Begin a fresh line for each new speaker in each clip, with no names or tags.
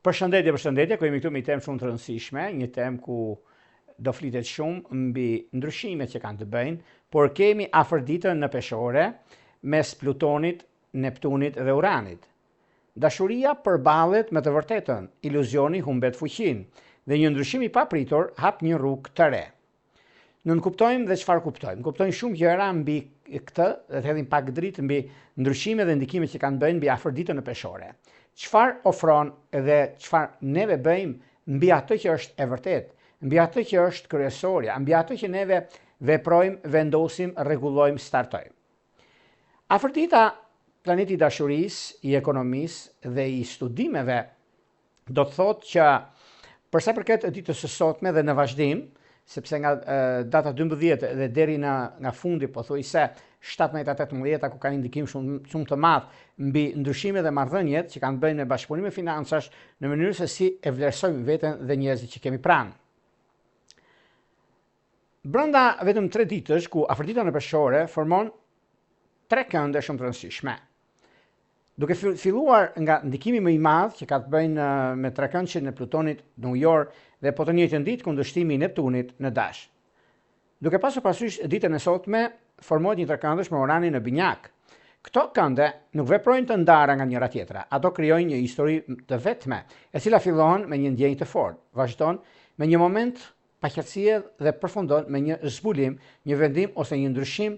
Përshëndetje, ku jemi këtu me një temë shumë të rëndësishme, një temë ku do flitet shumë mbi ndryshimet që kanë të bëjnë, por kemi afërditën në peshore mes Plutonit, Neptunit dhe Uranit. Dashuria përballet me të vërtetën, iluzioni humbet fuqinë dhe një ndryshim i papritur hap një rrugë të re. Në kuptojmë dhe çfarë kuptojmë? Kuptojmë shumë gjëra mbi këtë dhe të hedhim pak dritë mbi ndryshimet dhe ndikimet që kanë bëjnë mbi afërditën në peshore. Çfarë ofron dhe çfarë neve bëjmë mbi atë që është e vërtet, mbi atë që është kryesorja, mbi atë që neve veprojmë, vendosim, rregullojmë, startojmë. Afërdita, planeti i dashurisë, i ekonomisë dhe i studimeve do të thotë që për sa përket ditës së sotme dhe në vazhdim, sepse nga data 12 dhe deri nga fundi pothuajse 17-18 ku kanë ndikim shumë të madh mbi ndryshimet dhe marrëdhëniet që kanë bënë me bashkëpunimin e financash në mënyrë se si e vlerësojmë veten dhe njerëzit që kemi pranë. Brenda vetëm 3 ditësh ku afërdita në peshore formon 3 kënde shumë të rëndësishme. Duke filluar nga ndikimi më i madh që ka të bëjë me trekëndshën e Plutonit në ujor dhe po të njëjtën ditë kundërshtimi i Neptunit në Dash. Duke pasur parasysh ditën e sotme, formohet një trekëndësh me Uranin në Binjak. Këto kënde nuk veprojnë të ndara nga njëra tjetra, ato krijojnë një histori të vetme, e cila fillon me një ndjenjë të fortë, vazhdon me një moment paqërtësie dhe përfundon me një zbulim, një vendim ose një ndryshim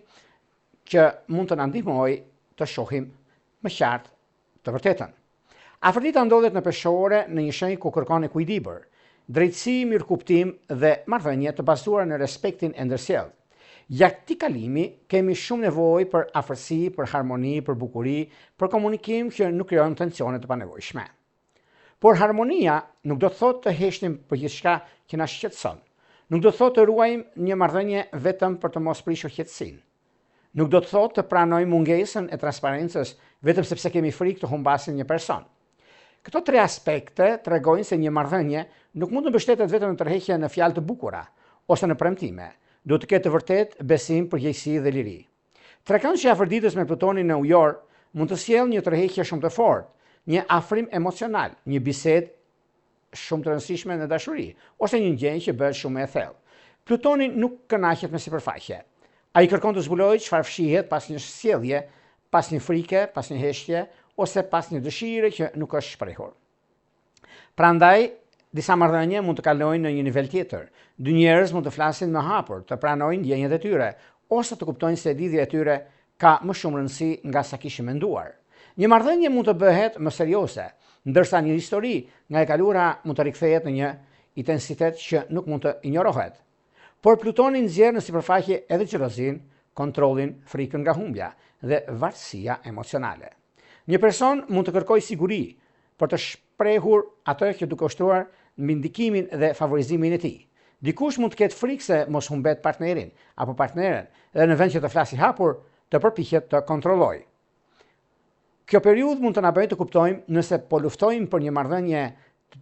që mund të na ndihmojë të shohim më qartë të vërtetën. Afërdita ndodhet në peshore në një shenjë ku kërkon ekuilibër, drejtësi, mirëkuptim dhe marrëdhënie të bazuara në respektin e ndërsjellë. Gjatë këtij kalimi kemi shumë nevojë për afërsi, për harmoni, për bukuri, për komunikim që nuk krijon tensione të panevojshme. Por harmonia nuk do të thotë të heshtim për gjithçka që na shqetëson. Nuk do të thotë të ruajmë një marrëdhënie vetëm për të mos prishur qetësinë. Nuk do të thotë të pranojmë mungesën e transparencës vetëm sepse kemi frikë të humbasim një person. Këto 3 aspekte tregojnë se një marrëdhënie nuk mund të mbështetet vetëm në tërheqje në fjalë të bukura ose në premtime. Duhet të ketë të vërtet besim, përgjegjësi dhe liri. Trekëndshja e afërditës me Plutonin në ujor mund të sjellë një tërheqje shumë të fortë, një afrim emocional, një bisedë shumë të rëndësishme në dashuri ose një ndjenjë që bëhet shumë e thellë. Plutoni nuk kënaqet me sipërfaqe. Ai kërkon të zbulojë çfarë fshihet pas një sjellje, pas një frike, pas një heshtje ose pas një dëshire që nuk është shprehur. Prandaj, disa marrëdhënie mund të kalojnë në një nivel tjetër. 2 njerëz mund të flasin më hapur, të pranojnë ndjenjat e tyre, ose të kuptojnë se lidhja e tyre ka më shumë rëndësi nga sa kishin menduar. Një marrëdhënie mund të bëhet më serioze, ndërsa një histori nga e kalura mund të rikthehet në një intensitet që nuk mund të injorohet. Por Plutoni nxjerr në sipërfaqe edhe xhelozin, kontrollin, frikën nga humbja dhe varësia emocionale. Një person mund të kërkojë siguri për të shprehur atë që duke ushtruar mbi ndikimin dhe favorizimin e tij. Dikush mund të ketë frikë se mos humbet partnerin apo partneren dhe në vend që të flasë hapur, të përpiqet të kontrollojë. Kjo periudhë mund të na bëjë të kuptojmë nëse po luftojmë për një marrëdhënie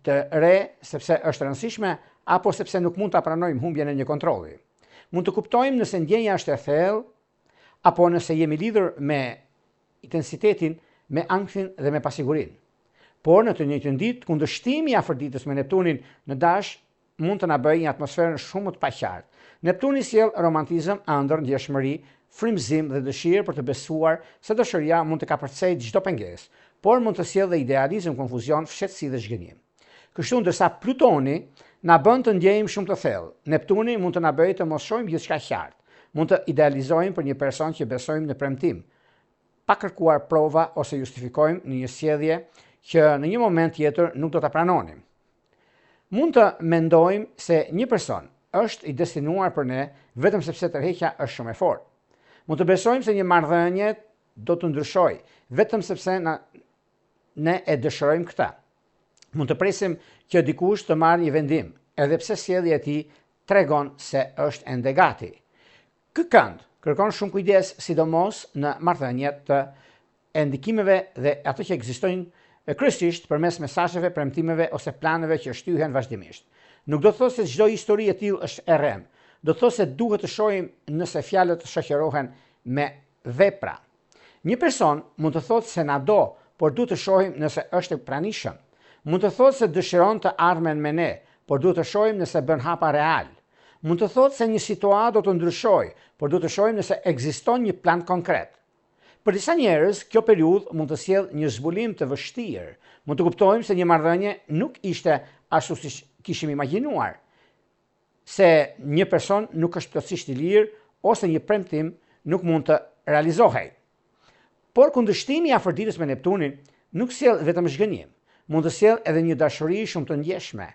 të re sepse është e rëndësishme apo sepse nuk mund ta pranojmë humbjen e një kontrolli. Mund të kuptojmë nëse ndjenja është e thellë apo nëse jemi lidhur me intensitetin, me ankthin dhe me pasigurinë. Por në të njëjtën ditë, kundërshtimi i afërditës me Neptunin në Dash mund të na bëjë një atmosferë shumë të paqartë. Neptuni sjell romantizëm, ëndër, ndjeshmëri, frymëzim dhe dëshirë për të besuar se dashuria mund të kapërcejë çdo pengesë, por mund të sjellë dhe idealizëm, konfuzion, fshehtësi dhe zhgënjim. Kështu ndërsa Plutoni na bën të ndjejmë shumë të thellë, Neptuni mund të na bëjë të mos shohim gjithçka qartë. Mund të idealizojmë për një person që besojmë në premtim, pa kërkuar prova ose justifikojmë në një sjellje që në një moment tjetër nuk do ta pranonim. Mund të mendojmë se një person është i destinuar për ne vetëm sepse tërheqja është shumë e fortë. Mund të besojmë se një marrëdhënie do të ndryshojë vetëm sepse ne e dëshirojmë këtë. Mund të presim që dikush të marrë një vendim, edhe pse sjellja e tij tregon se është ende gati. Ky kënd kërkon shumë kujdes, sidomos në marrëdhëniet të ndikimeve dhe ato që ekzistojnë kryesisht përmes mesazheve, premtimeve ose planeve që shtyhen vazhdimisht. Nuk do të thotë se çdo histori e tillë është e rrem. Do të thotë se duhet të shohim nëse fjalët shoqërohen me vepra. Një person mund të thotë se na do, por duhet të shohim nëse është i pranishëm. Mund të thotë se dëshiron të ardhmen me ne, por duhet të shohim nëse bën hapa real. Mund të thotë se një situatë do të ndryshojë, por duhet të shohim nëse ekziston një plan konkret. Për disa njerëz, kjo periudhë mund të sjellë një zbulim të vështirë. Mund të kuptojmë se një marrëdhënie nuk ishte ashtu siç kishim imagjinuar, se një person nuk është plotësisht i lirë ose një premtim nuk mund të realizohej. Por kundërshtimi i afërditës me Neptunin nuk sjell vetëm zhgënjim, mund të sjell edhe një dashuri shumë të ndjeshme,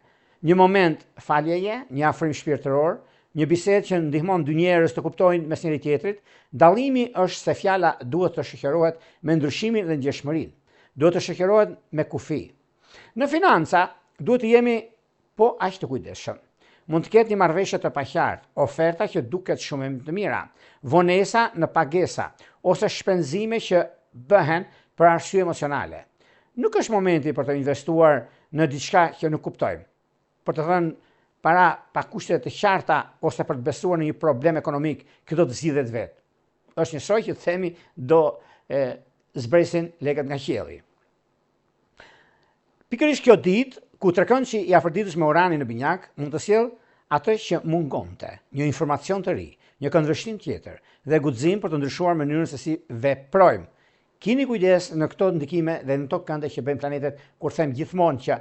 një moment faljeje, një afrim shpirtëror, një bisedë që ndihmon dy njerëz të kuptojnë mes njëri tjetrit. Dallimi është se fjala duhet të shoqërohet me ndryshimin dhe ndjeshmërinë, duhet të shoqërohet me kufi. Në financa duhet të jemi po aq të kujdesshëm. Mund të ketë një marrëveshje të paqartë, oferta që duket shumë të mira, vonesa në pagesa ose shpenzime që bëhen për arsye emocionale. Nuk është momenti për të investuar në diçka që nuk kuptojmë, për të thënë para pa kushte të qarta ose për të besuar në një problem ekonomik që do të zgjidhet vetë. Është njësoj që themi do zbresin lekët nga qielli. Pikërisht kjo ditë ku trekëndshi i afërditës me Uranin në binjak mund të sjellë atë që mungonte, një informacion të ri, një këndvështrim tjetër dhe guxim për të ndryshuar mënyrën se si veprojmë. Keni kujdes në këto ndikime dhe në këto kënde që bëjmë planetet, kur them gjithmonë që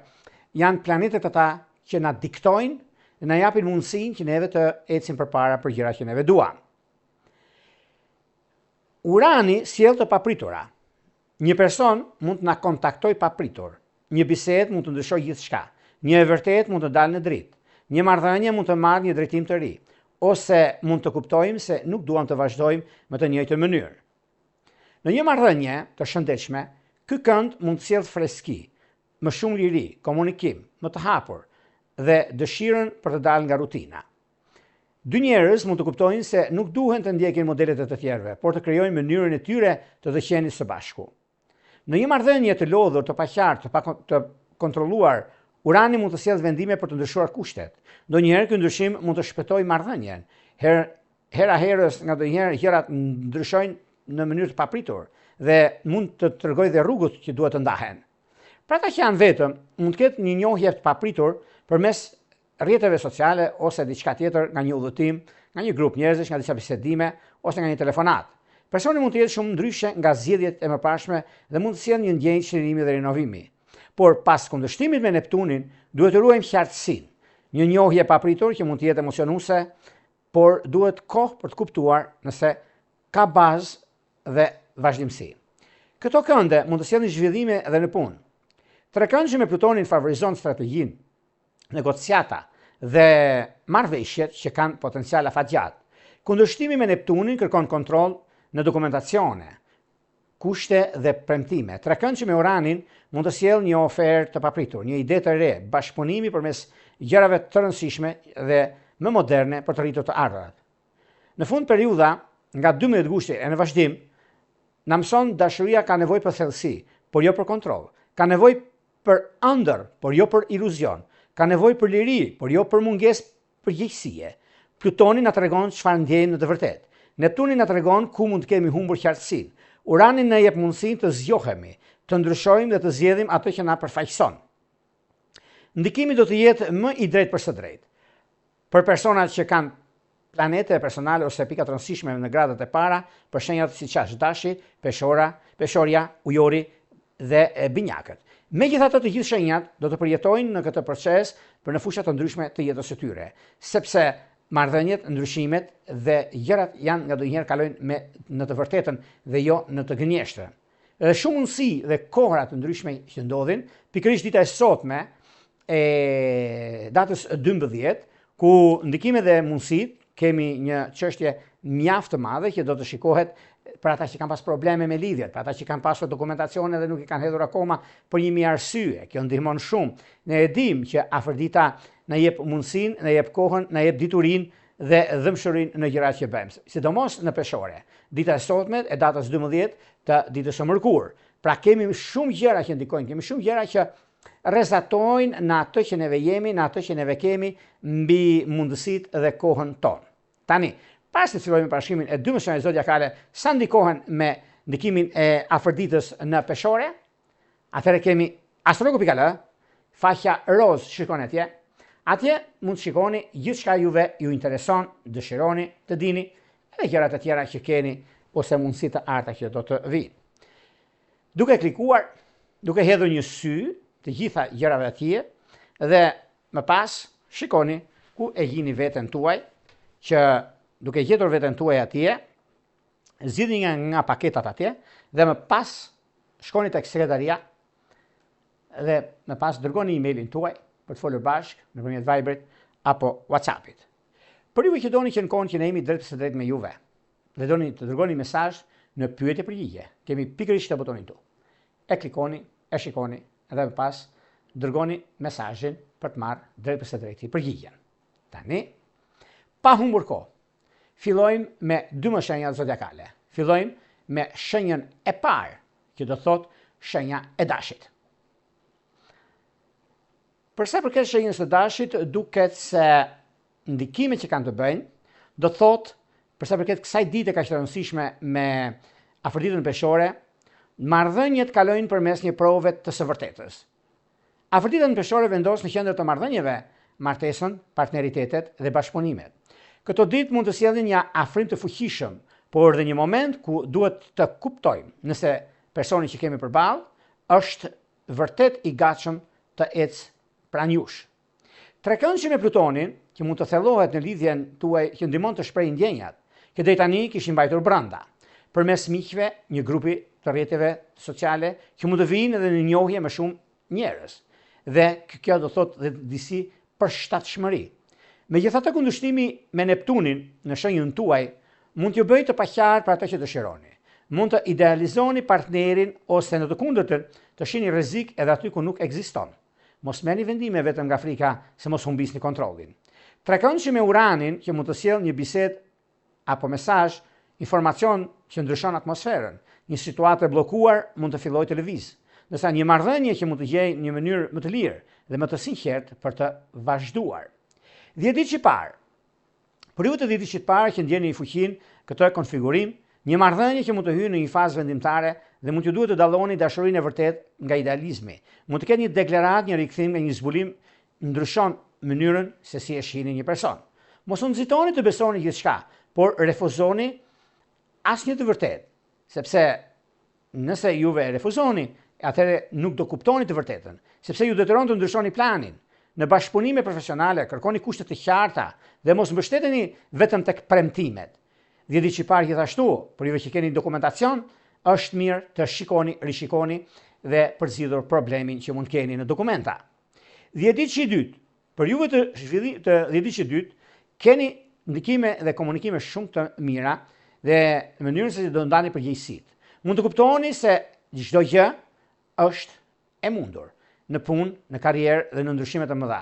janë planetet ata që na diktojnë dhe na japin mundësinë që neve të ecim përpara për gjërat që neve duam. Urani sjell të papritura. Një person mund të na kontaktojë papritur. Një bisedë mund të ndryshojë gjithçka. Një e vërtetë mund të dalë në dritë. Një marrëdhënie mund të marrë një drejtim të ri, ose mund të kuptojmë se nuk duam të vazhdojmë me të njëjtën mënyrë. Në një marrëdhënie të shëndetshme, ky kënd mund të sjellë freski, më shumë liri, komunikim, më të hapur dhe dëshirën për të dalë nga rutina. Dy njerëz mund të kuptojnë se nuk duhen të ndjekin modelet e të tjerëve, por të krijojnë mënyrën e tyre të qenë së bashku. Në një marrëdhënie të lodhur, të paqartë, të kontrolluar, Urani mund të sjellë vendime për të ndryshuar kushtet. Ndonjëherë ky ndryshim mund të shpëtojë marrëdhënien. Hera herës nganjëherë gjërat ndryshojnë në mënyrë të papritur dhe mund të tregojë dhe rrugët që duhet të ndahen. Për ata që janë vetëm, mund të ketë një njohje të papritur përmes rrjeteve sociale ose diçka tjetër, nga një udhëtim, nga një grup njerëzish, nga disa bisedime ose nga një telefonat. Personi mund të jetë shumë ndryshe nga zgjedhjet e mëparshme dhe mund të sjellë një ndjenjë çlirimi dhe rinovimi. Por pas kundërshtimit me Neptunin, duhet të ruajmë qartësinë, një njohje e papritur që mund të jetë emocionuese, por duhet kohë për të kuptuar nëse ka bazë dhe vazhdimsi. Këto kënde mund të sjellin zhvillime edhe në punë. Trekëndshi me Plutonin favorizon strategjinë, negociata dhe marrëveshjet që kanë potencial afatgjat. Kundërshtimi me Neptunin kërkon kontroll në dokumentacione, kushte dhe premtime. Trekëndshi me Uranin mund të sjellë një ofertë të papritur, një ide të re, bashkëpunimi përmes gjërave të rëndësishme dhe më moderne për të arritur të ardhurat. Në fund periudha, nga 12 gushti e në vazhdim, na mëson dashuria ka nevojë për thellësi, por jo për kontroll. Ka nevojë për ëndër, por jo për iluzion. Ka nevojë për liri, por jo për mungesë përgjegjësie. Plutoni na tregon çfarë ndjejmë në të vërtetë. Neptuni na tregon ku mund të kemi humbur qartësinë. Urani na jep mundësinë të zgjohemi, të ndryshojmë dhe të zgjedhim atë që na përfaqëson. Ndikimi do të jetë më i drejtë për së drejtë. Për personat që kanë planete personale ose pika të rëndësishme në gradat e para, për shenjat siç është Dashi, Peshorja, Ujori dhe binjakët. Megjithatë, të gjithë shenjat do të përjetojnë në këtë proces për në fusha të ndryshme të jetës së tyre, sepse marrëdhëniet, ndryshimet dhe gjërat janë ngadonjëherë kalojnë në të vërtetën dhe jo në të gënjeshtërën. Edhe shumë mundësi dhe kohra të ndryshme që ndodhin, pikërisht dita e sotme e datës 12, ku ndikimet dhe mundësit kemi një çështje mjaft të madhe që do të shikohet për ata që kanë pas probleme me lidhjet, për ata që kanë pasur dokumentacione dhe nuk i kanë hedhur akoma për një mijë arsye. Kjo ndihmon shumë. Ne e dimë që afërdita na jep mundësinë, na jep kohën, na jep diturinë dhe dëmshurinë në gjërat që bëjmë. Sidomos në peshore. Dita e sotme e datës 12 të ditës së mërkurë. Pra kemi shumë gjëra që ndikojnë, kemi shumë gjëra që rrezatojnë në atë që neve jemi, në atë që neve kemi mbi mundësitë dhe kohën tonë. Tani, pas të fillojmë parashimin e 2 mësioneve zodiakale, sa ndikohen me ndikimin e afërditës në peshore, atëherë kemi astrologu.al, faqja roz shikoni atje. Atje mund të shikoni gjithçka juve ju intereson, dëshironi të dini, edhe gjërat e tjera që keni ose mundësi të arta që do të vinë. Duke klikuar, duke hedhur një sy të gjitha gjërave atje dhe më pas shikoni ku e gjini veten tuaj, që duke gjetur veten tuaj atje, zgjidhni nga paketat atje dhe më pas shkoni tek sekretaria dhe më pas dërgoni emailin tuaj për të folur bashkë nëpërmjet Viberit apo WhatsAppit. Për juve që doni që në kohën që ne jemi drejt për drejt me juve dhe doni të dërgoni mesazh në pyetje përgjigje, kemi pikërisht këtë butonin tu. E klikoni, e shikoni dhe më pas dërgoni mesazhin për të marrë drejt për drejt përgjigjen. Tani, pa humbur kohë, fillojmë me 2 shenjat zodiakale. Fillojmë me shenjën e parë, që do thotë shenja e dashit. Përsa përket shenjës së dashit, duket se ndikimet që kanë të bëjnë, do thotë, përsa përket kësaj dite kaq të rëndësishme me afërditën peshore, marrëdhëniet kalojnë përmes një prove të së vërtetës. Afërditën peshore vendos në qendër të marrëdhënieve martesën, partneritetet dhe bashkëpunimet. Këto ditë mund të sjellin një afrim të fuqishëm, por edhe një moment ku duhet të kuptojmë nëse personi që kemi përballë është vërtet i gatshëm të ecë pranë jush. Trekëndshi me Plutonin, që mund të thellohet në lidhjen tuaj që ndihmon të shprehë ndjenjat, që deri tani kishin mbajtur brenda, përmes miqve, një grupi të rrjeteve sociale që mund të vinë edhe në njohje me shumë njerëz. Dhe kjo do thotë dhe disi përshtatshmëri. Megjithatë, kundërshtimi me Neptunin në shenjën tuaj mund t'ju bëjë të paqartë për atë që dëshironi. Mund të idealizoni partnerin ose në të kundërtën të shihni rrezik edhe aty ku nuk ekziston. Mos merrni vendime vetëm nga frika se mos humbisni kontrollin. Trekëndshi me Uranin që mund të sjellë një bisedë apo mesazh, informacion që ndryshon atmosferën. Një situatë e bllokuar mund të fillojë të lëvizë, ndërsa një marrëdhënie që mund të gjejë një mënyrë më të lirë dhe më të sinqertë për të vazhduar. 10 ditë që parë. Për ju të 10 ditë që parë që ndjeni fuqinë, këtë konfigurim, një marrëdhënie që mund të hyjë në një fazë vendimtare dhe mund t'ju duhet të dalloni dashurinë e vërtet nga idealizmi. Mund të ketë një deklaratë, një rikthim nga një zbulim ndryshon mënyrën se si e shihni një person. Mos u nxitoni të besoni gjithçka, por refuzoni asnjë të vërtetë, sepse nëse juve e refuzoni, atëherë nuk do kuptoni të vërtetën, sepse ju detyron të ndryshoni planin. Në bashkëpunime profesionale kërkoni kushte të qarta dhe mos mbështeteni vetëm tek premtimet. 10 ditë që parë gjithashtu, për juve që keni dokumentacion, është mirë të shikoni, rishikoni dhe përzgjidhur problemin që mund keni në dokumenta. 10 ditë që i dytë, për juve të 10 ditë që i dytë, keni ndikime dhe komunikime shumë të mira dhe në mënyrën se do ndani përgjegjësitë. Mund të kuptoni se çdo gjë është e mundur në punë, në karrierë dhe në ndryshime të mëdha.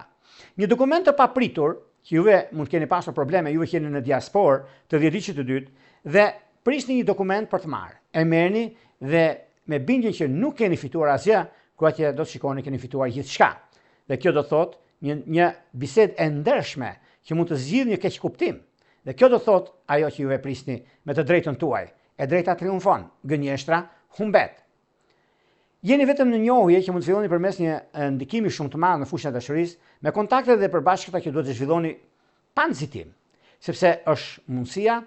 Një dokument të papritur, që juve mund keni pasur probleme, juve keni në diasporë të 10 ditë të dytë dhe prisni një dokument për të marrë. E merrni dhe me bindjen që nuk keni fituar asgjë, kur atje do të shikoni keni fituar gjithçka. Dhe kjo do thotë një bisedë e ndershme që mund të zgjidhë një keq kuptim. Dhe kjo do thotë ajo që juve prisni me të drejtën tuaj. E drejta triumfon, gënjeshtra humbet. Jeni vetëm në njohje që mund të filloni përmes një ndikimi shumë të madh në fushën e dashurisë, me kontakte dhe përbashkëta që duhet të zhvilloni pa nxitim, sepse është mundësia,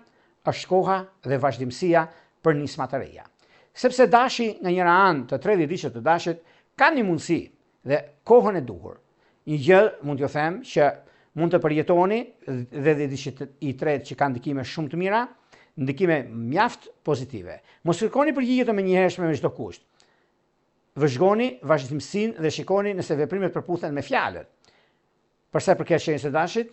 është koha dhe vazhdimësia për nisma të reja. Sepse dashi nga njëra anë të 30 ditësh të dashit ka një mundësi dhe kohën e duhur. Një gjë mund t'ju them që mund të përjetoni dhe 10 ditët i tretë që kanë ndikime shumë të mira, ndikime mjaft pozitive. Mos kërkoni përgjigje të menjëhershme me çdo kusht. Vëzhgoni vazhdimsinë dhe shikoni nëse veprimet përputhen me fjalët. Përsa përket shenjës së dashit,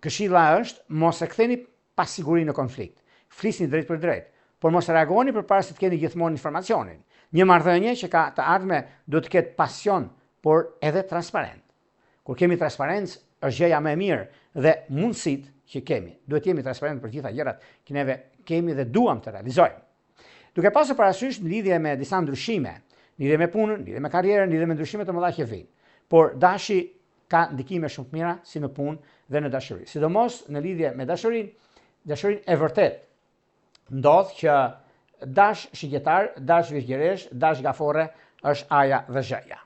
këshilla është mos e ktheni pasiguri në konflikt. Flisni drejt për drejt, por mos reagoni përpara se të keni gjithmonë informacionin. Një marrëdhënie që ka të ardhme duhet të ketë pasion, por edhe transparent. Kur kemi transparencë, është gjëja më e mirë dhe mundësitë që kemi. Duhet jemi transparent për gjitha gjërat që neve kemi dhe duam të realizojmë. Duke pasur parasysh në lidhje me disa ndryshime, në lidhje me punën, në lidhje me karrierën, në lidhje me ndryshime të mëdha që vijnë. Por dashi ka ndikime shumë të mira si në punë dhe në dashuri. Sidomos në lidhje me dashurinë e vërtet. Ndodh që dash shigjetar, dash virgjeresh, dash gafore është aja dhe zhëja.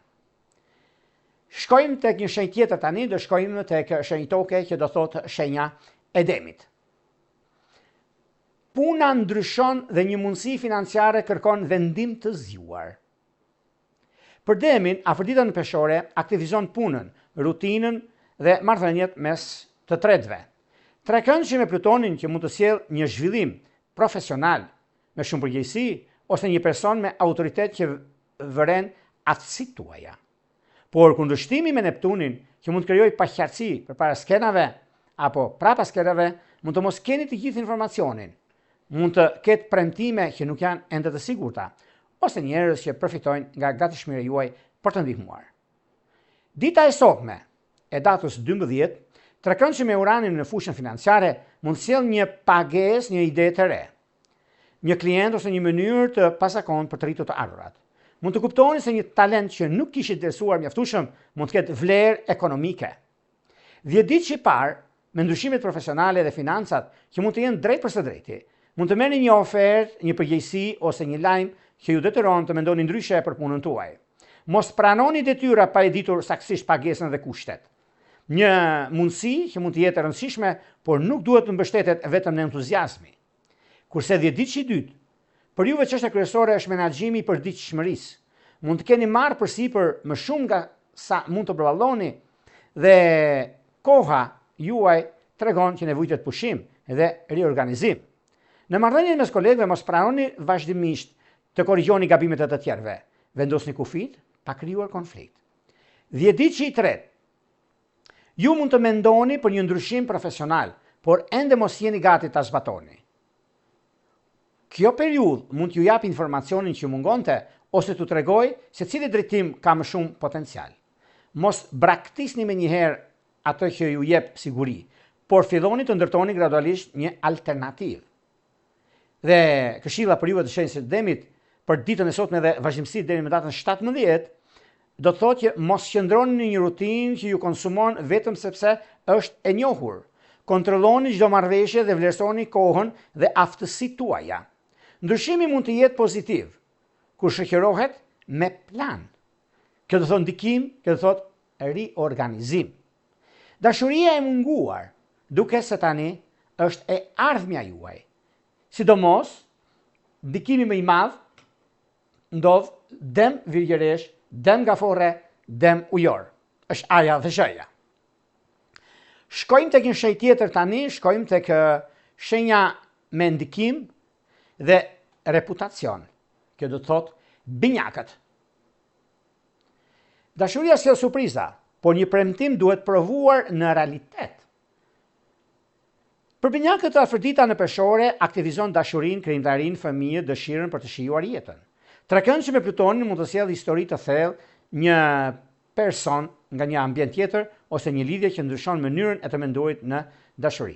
Shkojmë tek një shenjë tjetër tani, do shkojmë tek shenjë toke që do thotë shenja e demit. Puna ndryshon dhe një mundësi financiare kërkon vendim të zgjuar. Për demin, afërdita në peshore aktivizon punën, rutinën dhe marrëdhëniet mes të tretëve. Trekëndshi me Plutonin që mund të sjellë një zhvillim profesional me shumë përgjegjësi ose një person me autoritet që vëren aftësitë tuaja. Por kundërshtimi me Neptunin që mund të krijojë paqartësi përpara skenave apo prapa skenave, mund të mos keni të gjithë informacionin. Mund të ketë premtime që nuk janë ende të sigurta, ose njerëz që përfitojnë nga gatishmëria juaj për të ndihmuar. Dita e sotme, e datës 12, trekëndshi me Uranin në fushën financiare mund sjellë një pagesë, një ide të re, një klient ose një mënyrë të pazakontë për të rritur të ardhurat. Mund të kuptoni se një talent që nuk kishit vlerësuar mjaftueshëm mund të ketë vlerë ekonomike. 10 ditë që parë, me ndryshimet profesionale dhe financat që mund të jenë drejt për së drejti, mund të merrni një ofertë, një përgjegjësi ose një lajm që ju detyron të mendoni ndryshe për punën tuaj. Mos pranoni detyra pa e ditur saktësisht pagesën dhe kushtet. Një mundësi që mund të jetë e rëndësishme, por nuk duhet të mbështetet vetëm në entuziazmi. Kurse 10 ditë që dytë, për juve çështja kryesore është menaxhimi i përditshmërisë. Mund të keni marrë përsipër më shumë nga sa mund të përballoni dhe koha juaj tregon që nevojitet pushim dhe riorganizim. Në marrëdhënien mes kolegëve mos pranoni vazhdimisht të korrigjoni gabimet e të tjerëve. Vendosni kufit pa krijuar konflikt. 10 ditë që i tretë, ju mund të mendoni për një ndryshim profesional, por ende mos jeni gati ta zbatoni. Kjo periudhë mund t'ju jap informacionin që mungonte ose t'u tregoj se cili drejtim ka më shumë potencial. Mos braktisni me njëherë atë që ju jep siguri, por filloni të ndërtoni gradualisht një alternativë. Dhe këshilla për juve të shenjës së demit për ditën e sotme dhe vazhdimësi deri në datën 17 do të thotë që mos qëndroni në një rutinë që ju konsumon vetëm sepse është e njohur. Kontrolloni çdo marrëveshje dhe vlerësoni kohën dhe aftësitë tuaja. Ndryshimi mund të jetë pozitiv, kur shoqërohet me plan. Kjo do thotë ndikim, kjo do thotë riorganizim. Dashuria e munguar, duke se tani është e ardhmja juaj. Sidomos, ndikimi më i madh ndodh dem virgjëresh, dem gafore, dem ujor. Është aja dhe shëja. Shkojmë tek një shenjë tjetër tani, shkojmë tek shenja me ndikim dhe reputacion. Kjo do të thotë binjakët. Dashuria sjell surpriza, por një premtim duhet provuar në realitet. Për binjakët, afërdita në peshore aktivizon dashurinë, krijimtarinë, fëmijët, dëshirën për të shijuar jetën. Trekëndshi me Plutonin mund të sjellë histori të thellë, një person nga një ambient tjetër ose një lidhje që ndryshon mënyrën e të menduarit në dashuri.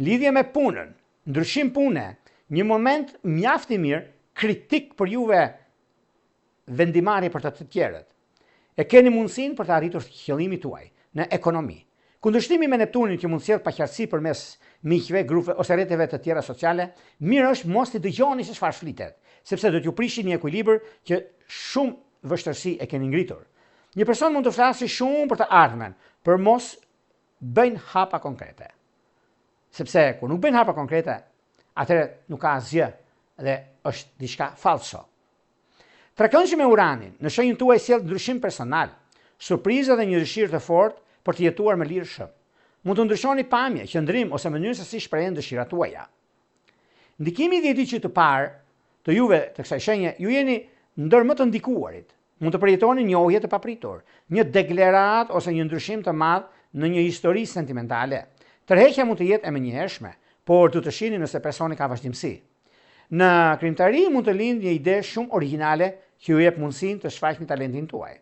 Lidhje me punën, ndryshim pune, një moment mjaft i mirë, kritik për juve vendimarrje për të tjerët. E keni mundësinë për të arritur qëllimin tuaj në ekonomi. Kundërshtimi me Neptunin që mund të sjellë paqartësi përmes miqve, grupeve ose rrjeteve të tjera sociale, mirë është mos t'i dëgjoni se çfarë flitet, sepse do t'ju prishë një ekuilibër që shumë vështirësi e keni ngritur. Një person mund të flasë shumë për të ardhmen, por mos bëjnë hapa konkrete. Sepse kur nuk bëjnë hapa konkrete, atëherë nuk ka asgjë dhe është diçka falso. Trekëndshi me Uranin në shenjën tuaj sjell ndryshim personal, surprizë dhe një dëshirë të fortë për të jetuar me lirshëm. Mund të ndryshoni pamje, qëndrim ose mënyrën se si shprehen dëshirat tuaja. Ndikimi i 10 ditë të parë të juve të kësaj shenje, ju jeni ndër më të ndikuarit. Mund të përjetoni një njohje të papritur, një deklaratë ose një ndryshim të madh në një histori sentimentale. Tërheqja mund të jetë e menjëhershme, por du të shihni nëse personi ka vazhdimsi. Në krijimtari mund të lindë një ide shumë origjinale që ju jep mundësinë të shfaqni talentin tuaj.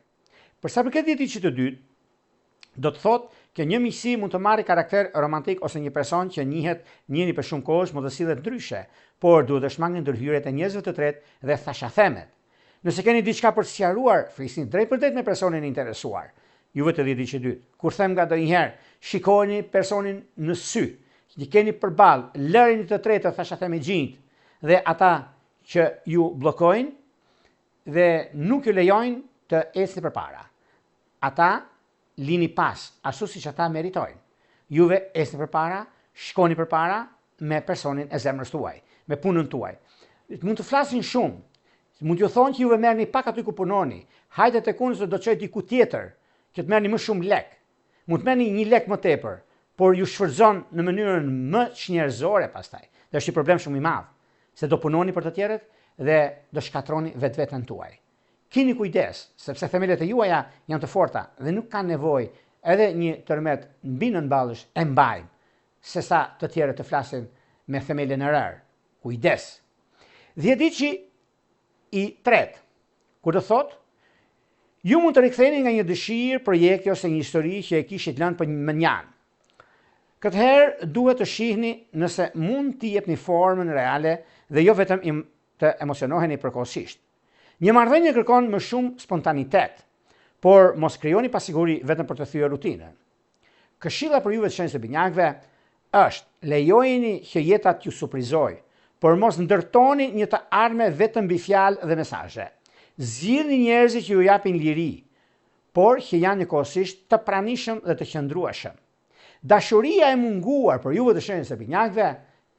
Për sa përket ditës së dytë, do të thotë që një miqësi mund të marrë karakter romantik ose një person që njihni për shumë kohë mund të sillet ndryshe, por duhet të shmangni ndërhyrjet e njerëzve të tretë dhe thashathemet. Nëse keni diçka për të sqaruar, flisni drejt për drejt me personin e interesuar. Juve të ditës së dytë. Kur them nga ndonjëherë, shikoni personin në sy, që keni përballë, lërini të tretë të thashatheme gjinjt dhe ata që ju bllokojnë dhe nuk ju lejojnë të ecni përpara. Ata lini pas, ashtu siç ata meritojnë. Juve esni përpara, shkoni përpara me personin e zemrës tuaj, me punën tuaj. Mund të flasin shumë, mund t'ju thonë që juve merrni pak aty ku punoni, hajde tek unë se do të çoj diku tjetër, që të merrni më shumë lek. Mund të merrni 1 lek më tepër, por ju shfrytëzon në mënyrën më çnjerëzore pastaj. Dhe është një problem shumë i madh, se do punoni për të tjerët dhe do shkatroni vetveten tuaj. Kini kujdes, sepse themelet e juaja janë të forta dhe nuk kanë nevojë edhe një tërmet mbi nënballësh e mbajnë, sesa të tjerët të flasin me themelin e rërë. Kujdes. Dhjediçi i tretë, kur të thotë, ju mund të riktheni nga një dëshirë, projekti ose një histori që e kishit lënë për më njanë. Këtëherë duhet të shihni nëse mund t'i jepni formën reale dhe jo vetëm të emocionoheni përkohësisht. Një marrëdhënie kërkon më shumë spontanitet, por mos krijoni pasiguri vetëm për të thyer rutinën. Këshilla për juve të shenjtë binjakëve është lejojeni që jeta t'ju surprizojë, por mos ndërtoni një të ardhme vetëm mbi fjalë dhe mesazhe. Zgjidhni njerëz që ju japin liri, por që janë njëkohësisht të pranishëm dhe të qëndrueshëm. Dashuria e munguar për juve të shenjtë binjakëve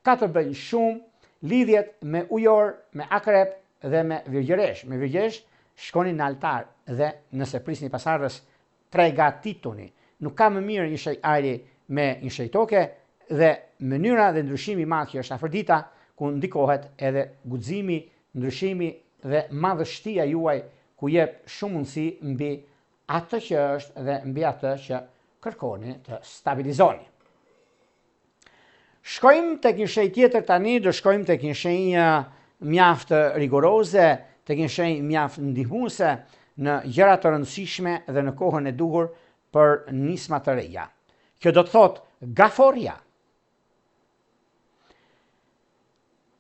ka të bëjë shumë lidhjet me ujor, me akrep dhe me virgjëresh. Me virgjëresh shkoni në altar dhe nëse prisni pasardhës, pregatituni. Nuk ka më mirë një shej ajri me një shej toke dhe mënyra dhe ndryshimi i madh që është Afrodita, ku ndikohet edhe guximi, ndryshimi dhe madhështia juaj, ku jep shumë mundësi mbi atë që është dhe mbi atë që kërkoni të stabilizoni. Shkojmë tek një shenjë tjetër tani, do shkojmë tek një shenjë mjaft rigoroze, tek një shenjë mjaft ndihmuese në gjëra të rëndësishme dhe në kohën e duhur për nisma të reja. Kjo do të thotë gaforja.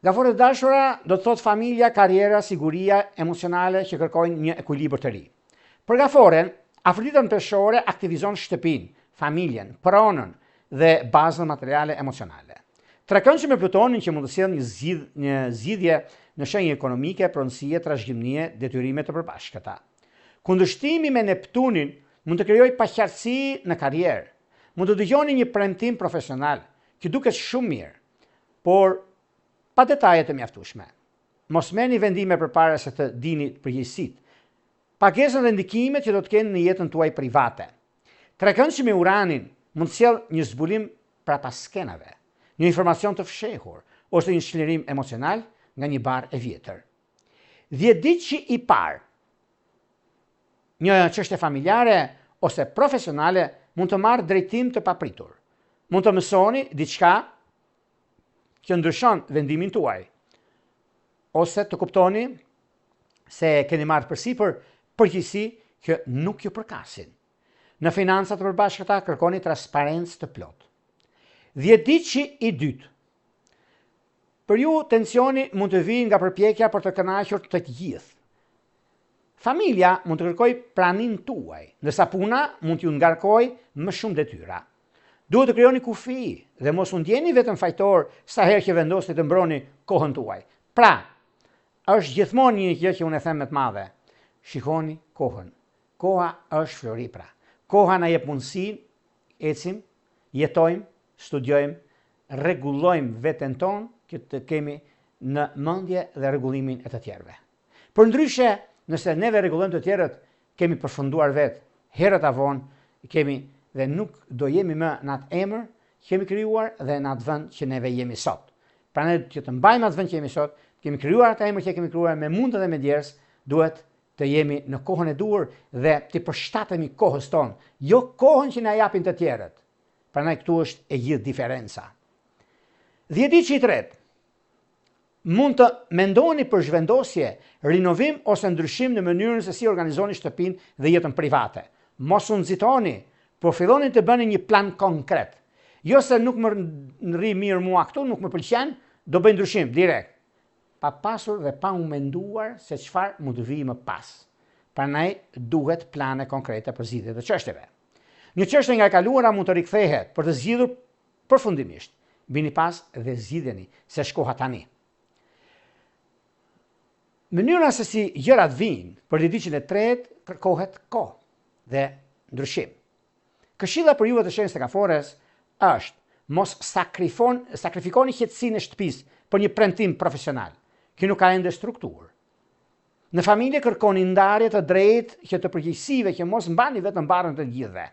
Gaforja e dashura do të thotë familja, karriera, siguria emocionale që kërkojnë një ekuilibër të ri. Për gaforen, Afroditën peshore aktivizon shtëpinë, familjen, pronën dhe bazën materiale emocionale. Trekëndshëm me Plutonin që mund të sjellë një zgjidhje në shenjë ekonomike, pronësie, trashëgimie, detyrime të përbashkëta. Kundërshtimi me Neptunin mund të krijojë paqartësi në karrierë. Mund të dëgjoni një premtim profesional që duket shumë mirë, por pa detaje të mjaftueshme. Mos merrni vendime përpara se të dini përgjegjësitë. Pagesën dhe ndikimet që do të kenë në jetën tuaj private. Trekëndshëm me Uranin mund të sjellë një zbulim prapas skenave, një informacion të fshehur ose një çlirim emocional nga një bar e vjetër. Dhjediçi i parë, një çështje familjare ose profesionale mund të marrë drejtim të papritur. Mund të mësoni diçka që ndryshon vendimin tuaj, ose të kuptoni se keni marrë përsipër përgjegjësi që nuk ju përkasin. Në financat të përbashkëta kërkoni transparencë të plotë. Dhjediçi i dytë. Për ju tensioni mund të vijë nga përpjekja për të kënaqur të gjithë. Familja mund të kërkojë praninë tuaj, ndërsa puna mund t'ju ngarkojë më shumë detyra. Duhet të krijoni kufi dhe mos u ndjeni vetëm fajtor sa herë që vendosni të mbroni kohën tuaj. Pra, është gjithmonë një gjë që unë e them me të madhe. Shikoni kohën. Koha është flori pra. Koha na jep mundësinë, ecim, jetojmë, studiojmë, rregullojmë veten tonë që të kemi në mendje dhe rregullimin e të tjerëve. Përndryshe, nëse neve rregullojmë të tjerët, kemi përfunduar vetë, herët avonë kemi dhe nuk do jemi më në atë emër që kemi krijuar dhe në atë vend që neve jemi sot. Prandaj që të mbajmë atë vend që jemi sot, kemi krijuar atë emër që kemi krijuar me mundë dhe me djerës, duhet të jemi në kohën e duhur dhe të përshtatemi kohës tonë, jo kohën që na japin të tjerët. Prandaj këtu është e gjithë diferenca. Dhjediçi i tretë. Mund të mendoni për zhvendosje, rinovim ose ndryshim në mënyrën se si organizoni shtëpinë dhe jetën private. Mos u nxitoni, por filloni të bëni një plan konkret. Jo se nuk më rri mirë mua këtu, nuk më pëlqen, do bëj ndryshim direkt. Pa pasur dhe pa u menduar se çfarë mund të vijë më pas. Prandaj duhet plane konkrete për zgjidhje të çështjeve. Një çështje nga e kaluara mund të rikthehet për të zgjidhur përfundimisht. Bini pas dhe zgjidheni se shkoha tani. Mënyra se si gjërat vijnë për dhjediçin e tretë kërkohet kohë dhe ndryshim. Këshilla për juve të shenjës stekafores është mos sakrifikoni qetësinë e shtëpisë për një premtim profesional. Kjo nuk ka ende strukturë. Në familje kërkoni ndarje të drejtë që të përgjegjësive që mos mbani vetëm barën të gjithëve,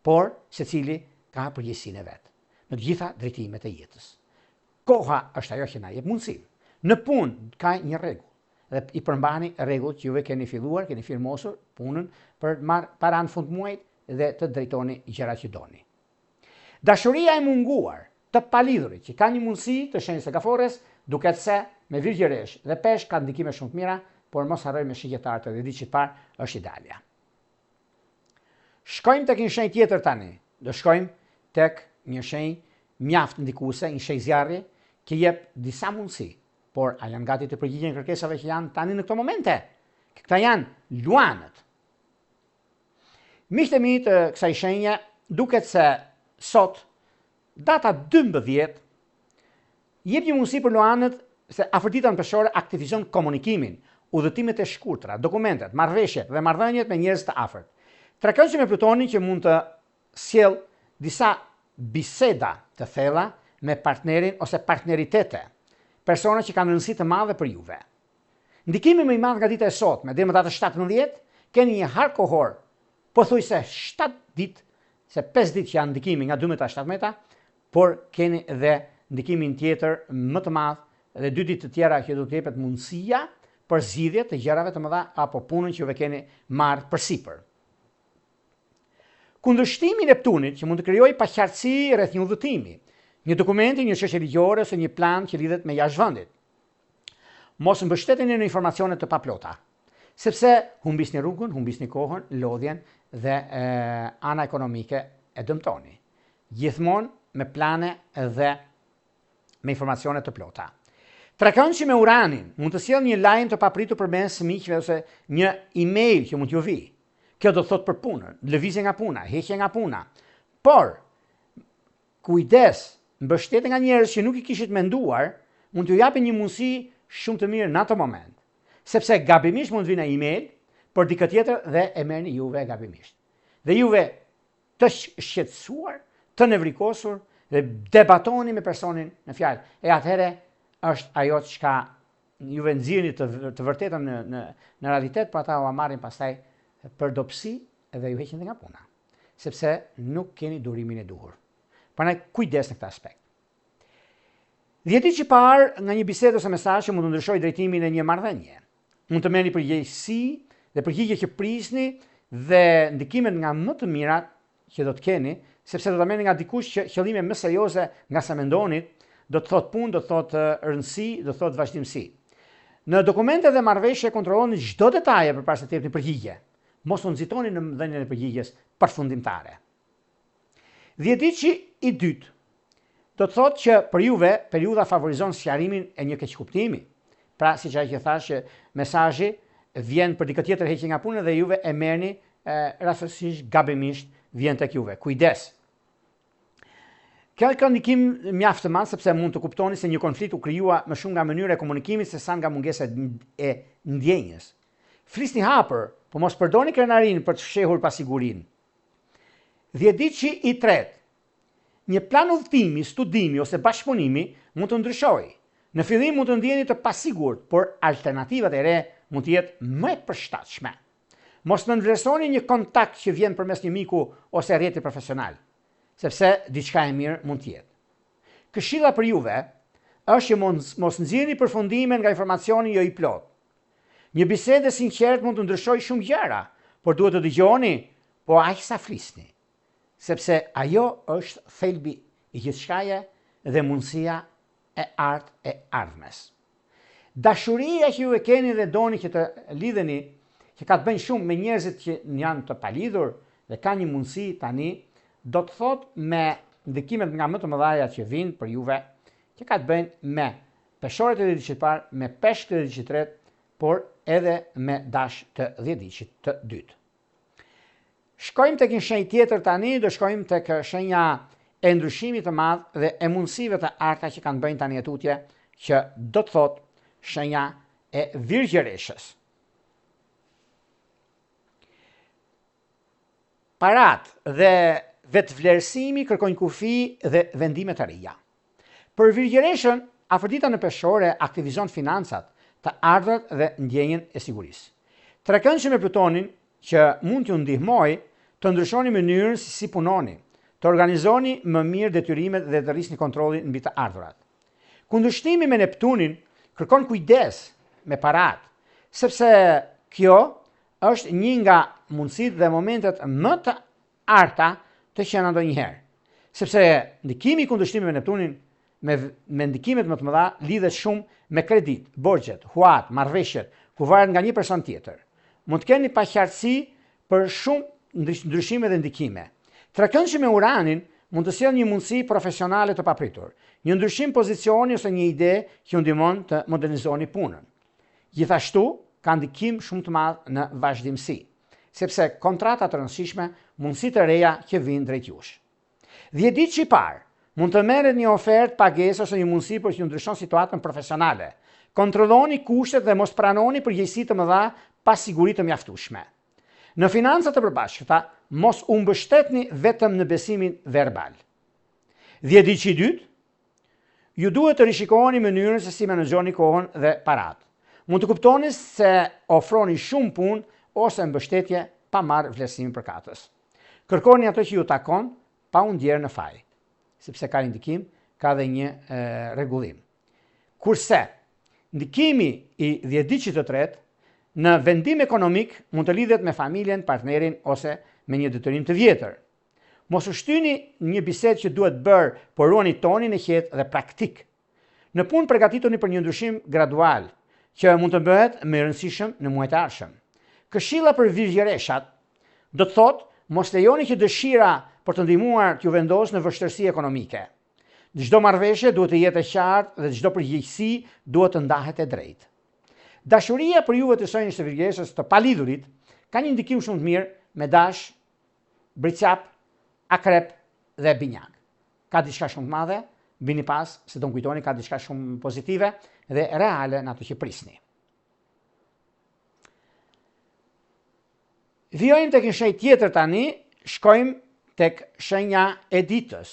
por secili ka përgjegjësinë e vet në të gjitha drejtimet e jetës. Koha është ajo që na jep mundësinë. Në punë ka një rregull dhe i përmbani rregullt që juve keni filluar, keni firmosur punën për të marrë para në fund muajit dhe të drejtoni gjërat që doni. Dashuria e munguar të palidhurit që ka një mundësi të shenjës stekafores, duket se me virgjëresh dhe peshk ka ndikime shumë të mira, por mos harrojmë me shigjetarët e diçit parë është idealja. Shkojmë tek një shenjë tjetër tani. Do shkojmë tek një shenjë mjaft ndikuese, një shenjë zjarri që jep disa mundësi, por a janë gati të përgjigjen kërkesave që janë tani në këto momente? Këta janë luanët. Miqtë e mi të kësaj shenje, duket se sot, data 12, jep një mundësi për luanët se afërdita peshore aktivizon komunikimin, udhëtimet e shkurtra, dokumentet, marrëveshjet dhe marrëdhëniet me njerëz të afërt. Trekëndshë me Plutonin që mund të sjell disa biseda të thella me partnerin ose partneritete, persona që kanë rëndësi të madhe për juve. Ndikimi më i madh nga dita e sotme deri më datën 17, keni një hark kohor, pothuajse 7 ditë, se 5 ditë që janë ndikimi nga 12-17, por keni edhe ndikimin tjetër më të madh dhe 2 ditë të tjera që do të jepet mundësia për zgjidhje të gjërave të mëdha apo punën që juve keni marrë përsipër. Kundërshtimi i Neptunit që mund të krijojë paqartësi rreth një udhëtimi, një dokumenti, një çështje ligjore ose një plan që lidhet me jashtvendit. Mos mbështeteni në informacione të paplota, sepse humbisni rrugën, humbisni kohën, lodhjen dhe ana ekonomike e dëmtoni. Gjithmonë me plane dhe me informacione të plota. Trekëndshi me Uranin mund të sjellë një lajm të papritur përmes miqve ose një email që mund t'ju vijë. Kjo do të thotë për punën, lëvizje nga puna, heqje nga puna. Por kujdes, mbështetje nga njerëz që nuk i kishit menduar, mund t'ju japin një mundësi shumë të mirë në atë moment. Sepse gabimisht mund të vinë email për dikë tjetër dhe e merrni juve gabimisht. Dhe juve të shqetësuar, të nevrikosur dhe debatoni me personin në fjalë. E atëherë është ajo çka juve nxirrni të vërtetën në realitet, por ata u marrin pastaj për dobësi dhe ju heqin nga puna, sepse nuk keni durimin e duhur. Prandaj kujdes në këtë aspekt. 10 ditë parë nga një bisedë ose mesazh që mund të ndryshojë drejtimin e një marrëdhënie. Mund të merrni përgjegjësi dhe përgjigje që prisni dhe ndikimet nga më të mirat që do të keni, sepse do ta merrni nga dikush që qëllime më serioze nga sa mendonit, do të thotë punë, do të thotë rëndësi, do të thotë vazhdimsi. Në dokumente dhe marrëveshje kontrolloni çdo detaje përpara se të jepni përgjigje. Mos u nxitoni në dhënien e përgjigjes përfundimtare. 10 ditë i dytë do të thotë që për juve periudha favorizon sqarimin e një keqkuptimi. Pra, siç ajo që thash, mesazhi vjen për dikë tjetër heqje nga puna dhe juve e merrni rastësisht gabimisht vjen tek juve. Kujdes. Kjo ka ndikim mjaft të madh sepse mund të kuptoni se një konflikt u krijua më shumë nga mënyra e komunikimit se sa nga mungesa e ndjenjës. Flisni hapër, po mos përdorni krenarin për të fshehur pasigurinë. 10 ditë i tretë. Një plan udhëtimi, studimi ose bashkëpunimi mund të ndryshojë. Në fillim mund të ndjeni të pasigurt, por alternativat e re mund të jetë më të përshtatshme. Mos nënvlerësoni një kontakt që vjen përmes një miku ose rrjeti profesional, sepse diçka e mirë mund të jetë. Këshilla për juve është që mos nxirrni përfundime nga informacioni jo i plot. Një bisedë e sinqertë mund të ndryshojë shumë gjëra, por duhet të dëgjoni, po aq sa flisni, sepse ajo është thelbi i gjithçkaje dhe mundësia e ardhmes. Dashuria që ju e keni dhe doni që të lidheni, që ka të bëjë shumë me njerëzit që janë të palidhur dhe kanë një mundësi tani, do të thotë me ndikimet nga më të mëdha që vinë për juve, që ka të bëjnë me peshorët e ditës së parë, me peshkët e ditës së tretë, por edhe me dash të 10 ditës të dytë. Shkojmë tek një shenjë tjetër tani, do shkojmë tek shenja e ndryshimit të madh dhe e mundësive të arta që kanë bëjnë tani tutje, që do të thotë shenja e virgjëreshës. Parat dhe Vetvlerësimi kërkojnë kufi dhe vendime të reja. Për virgjëreshën, afërdita në peshore aktivizon financat, të ardhurat dhe ndjenjen e sigurisë. Trekëndshëm e Plutonin që mund t'ju ndihmoj të ndryshoni mënyrën si punoni, të organizoni më mirë detyrimet dhe të rrisni kontrollin mbi të ardhurat. Kundërshtimi me Neptunin kërkon kujdes me parat, sepse kjo është një nga mundësitë dhe momentet më të arta të qenë ndonjëherë. Sepse ndikimi i kundërshtimit me Neptunin me ndikimet më të mëdha lidhet shumë me kredit, borxhet, huat, marrëveshjet, ku varet nga një person tjetër. Mund të keni paqartësi për shumë ndryshime dhe ndikime. Trekëndshëm me Uranin mund të sjellë një mundësi profesionale të papritur, një ndryshim pozicioni ose një ide që ju ndihmon të modernizoni punën. Gjithashtu, ka ndikim shumë të madh në vazhdimsi, sepse kontrata të rëndësishme, mundësi të reja që vijnë drejt jush. 10 ditë që i parë, mund të merret një ofertë pagesë ose një mundësi për që ndryshon situatën profesionale. Kontrolloni kushtet dhe mos pranoni përgjegjësi të mëdha pa siguri të mjaftueshme. Në financat të përbashkëta, mos u mbështetni vetëm në besimin verbal. 10 ditë që i dytë, ju duhet të rishikoni mënyrën se si menaxhoni kohën dhe paratë. Mund të kuptoni se ofroni shumë punë ose mbështetje pa marrë vlerësimin përkatës. Kërkoni ato që ju takon pa u ndjerë në faj, sepse ka indikim, ka dhe një rregullim. Kurse ndikimi i 10 ditësh të tretë në vendim ekonomik mund të lidhet me familjen, partnerin ose me një detyrim të vjetër. Mos u shtyni një bisedë që duhet bërë, por ruani tonin e qetë dhe praktik. Në punë përgatituni për një ndryshim gradual, që mund të bëhet më i rëndësishëm në muajt e ardhshëm. Këshilla për virgjëreshat do të thotë mos lejoni që dëshira për të ndihmuar t'ju vendosë në vështirësi ekonomike. Çdo marrëveshje duhet të jetë e qartë dhe çdo përgjegjësi duhet të ndahet e drejtë. Dashuria për juve të shenjës të virgjëreshës të palidhurit ka një ndikim shumë të mirë me dash, bricap, akrep dhe binjak. Ka diçka shumë të madhe, bini pas se do në kujtoni ka diçka shumë pozitive dhe reale në ato që prisni. Vijojmë tek një shenjë tjetër tani, shkojmë tek shenja e ditës,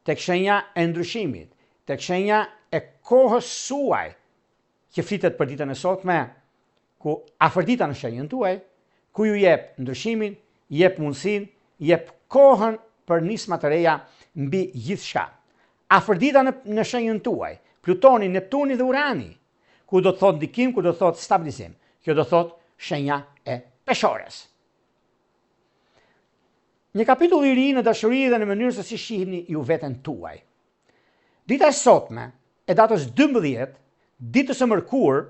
tek shenja e ndryshimit, tek shenja e kohës suaj, që flitet për ditën e sotme, ku afërdita në shenjën tuaj, ku ju jep ndryshimin, jep mundësin, jep kohën për nisma të reja mbi gjithçka. Afërdita në shenjën tuaj, Plutoni, Neptuni dhe Urani, ku do të thot ndikim, ku do të thot stabilizim. Kjo do të thot shenja e peshores. Një kapitull i ri në dashuri dhe në mënyrë se si shihni ju veten tuaj. Dita e sotme, e datës 12, ditës së mërkur,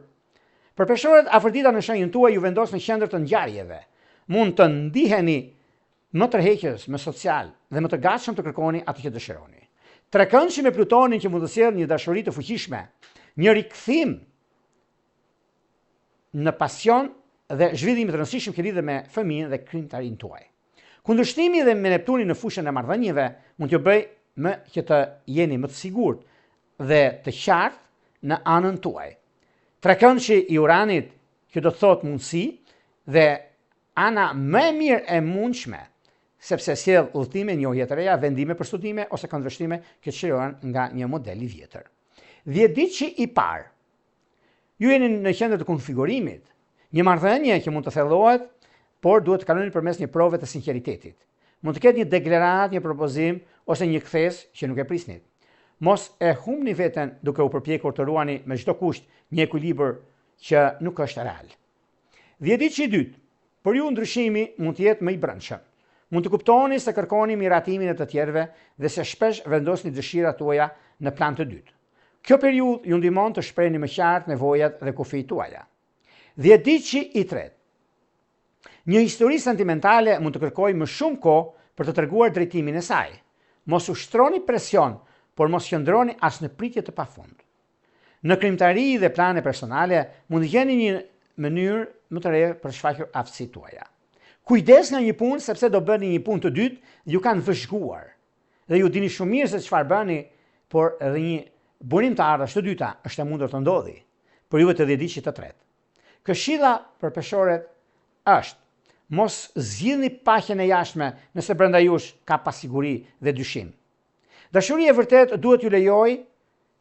për peshorët afërdita në shenjën tuaj ju vendos në qendër të ngjarjeve. Mund të ndiheni më tërheqës, më social dhe më të gatshëm të kërkoni atë që dëshironi. Trekëndshëm me Plutonin që mund të sjellë një dashuri të fuqishme, një rikthim në pasion dhe zhvillim të rëndësishëm që lidhet me fëmijën dhe krijimtarinë tuaj. Kundërshtimi dhe me Neptunin në fushën e marrëdhënieve mund t'ju bëj më që të jeni më të sigurt dhe të qartë në anën tuaj. Trekëndshi i Uranit, që do të thotë mundësi dhe ana më e mirë e mundshme, sepse sjell udhëtime, njohje të reja, vendime për studime ose kundërshtime që çlirohen nga një model i vjetër. 10 ditë që i parë, ju jeni në qendër të konfigurimit, një marrëdhënie që mund të thellohet, por duhet të kaloni përmes një prove të sinqeritetit. Mund të ketë një deklaratë, një propozim ose një kthes që nuk e prisnit. Mos e humbni veten duke u përpjekur të ruani me çdo kusht një ekuilibër që nuk është real. 10 ditë që i dytë, për ju ndryshimi mund të jetë më i brendshëm. Mund të kuptoni se kërkoni miratimin e të tjerëve dhe se shpesh vendosni dëshirat tuaja në plan të dytë. Kjo periudhë ju ndihmon të shprehni më qartë nevojat dhe kufijtë tuaja. 10 ditë që i tretë, një histori sentimentale mund të kërkojë më shumë kohë për të treguar drejtimin e saj. Mos u shtroni presion, por mos qëndroni as në pritje të pafund. Në krijimtari dhe plane personale mund të gjeni një mënyrë më të re për të shfaqur aftësitë tuaja. Kujdes nga një punë sepse do bëni një punë të dytë dhe ju kanë vëzhguar. Dhe ju dini shumë mirë se çfarë bëni, por edhe një burim të ardhash të dyta është e mundur të ndodhi për juve të 10 ditësh të tretë. Këshilla për peshorët është: Mos zgjidhni paqen e jashtme nëse brenda jush ka pasiguri dhe dyshim. Dashuria e vërtet duhet ju lejoj